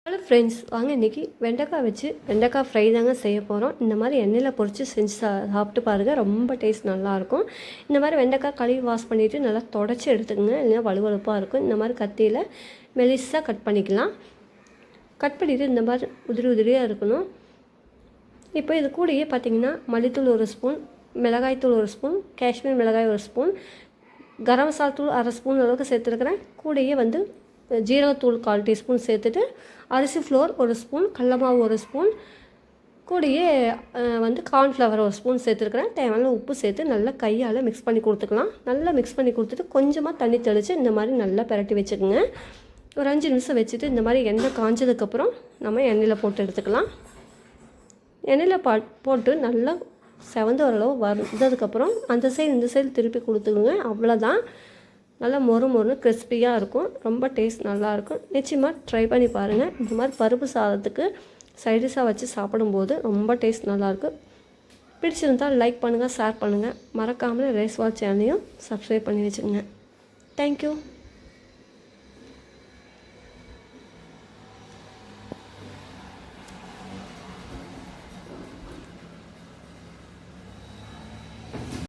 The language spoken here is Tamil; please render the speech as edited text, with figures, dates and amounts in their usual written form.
ஹலோ ஃப்ரெண்ட்ஸ், வாங்க இன்றைக்கி வெண்டைக்காய் வச்சு வெண்டைக்காய் ஃப்ரை தாங்க செய்ய போகிறோம். இந்த மாதிரி எண்ணெயில் பொரித்து செஞ்சு சாப்பிட்டு பாருங்கள், ரொம்ப டேஸ்ட் நல்லாயிருக்கும். இந்த மாதிரி வெண்டைக்காய் கழுவி வாஷ் பண்ணிவிட்டு நல்லா தொடச்சி எடுத்துக்கோங்க, இல்லைன்னா வலுவலுப்பாக இருக்கும். இந்த மாதிரி கத்தியில் மெலிசாக கட் பண்ணிக்கலாம். கட் பண்ணிவிட்டு இந்த மாதிரி உதிரி உதிரியாக இருக்கணும். இப்போ இது கூடயே பார்த்திங்கன்னா மல்லித்தூள் 1 ஸ்பூன், மிளகாய்த்தூள் 1 ஸ்பூன், காஷ்மீர் மிளகாய் 1 ஸ்பூன், கரம் மசாலா தூள் 1/2 ஸ்பூன் அளவுக்கு சேர்த்துருக்குறேன். கூடயே ஜீரகத்தூள் 1/4 டீஸ்பூன் சேர்த்துட்டு, அரிசி ஃப்ளோர் 1 ஸ்பூன், கடல மாவு 1 ஸ்பூன், கூடயே கார்ன்ஃப்ளவர் 1 ஸ்பூன் சேர்த்துருக்குறேன். தேவையான உப்பு சேர்த்து நல்லா கையால் மிக்ஸ் பண்ணி கொடுத்துக்கலாம். நல்லா மிக்ஸ் பண்ணி கொடுத்துட்டு கொஞ்சமாக தண்ணி தெளித்து இந்த மாதிரி நல்லா பிரட்டி வச்சுக்கோங்க. ஒரு 5 நிமிஷம் வச்சுட்டு இந்த மாதிரி எண்ணெய் காஞ்சதுக்கப்புறம் நம்ம எண்ணெயில் போட்டு எடுத்துக்கலாம். எண்ணெயில் போட்டு நல்லா செவந்து ஓரளவு வந்ததுக்கப்புறம் அந்த சைடு இந்த சைடு திருப்பி கொடுத்துக்குங்க. அவ்வளோதான். நல்லா மொறுன்னு கிறிஸ்பியாக இருக்கும். ரொம்ப டேஸ்ட் நல்லாயிருக்கும். நிச்சயமாக ட்ரை பண்ணி பாருங்கள். இந்த மாதிரி பருப்பு சாதத்துக்கு சைடிஷாக வச்சு சாப்பிடும்போது ரொம்ப டேஸ்ட் நல்லாயிருக்கும். பிடிச்சிருந்தால் லைக் பண்ணுங்கள், ஷேர் பண்ணுங்கள். மறக்காமல் ரேஸ்வால் சேனலையும் சப்ஸ்கிரைப் பண்ணி வச்சுக்கோங்க. தேங்க்யூ.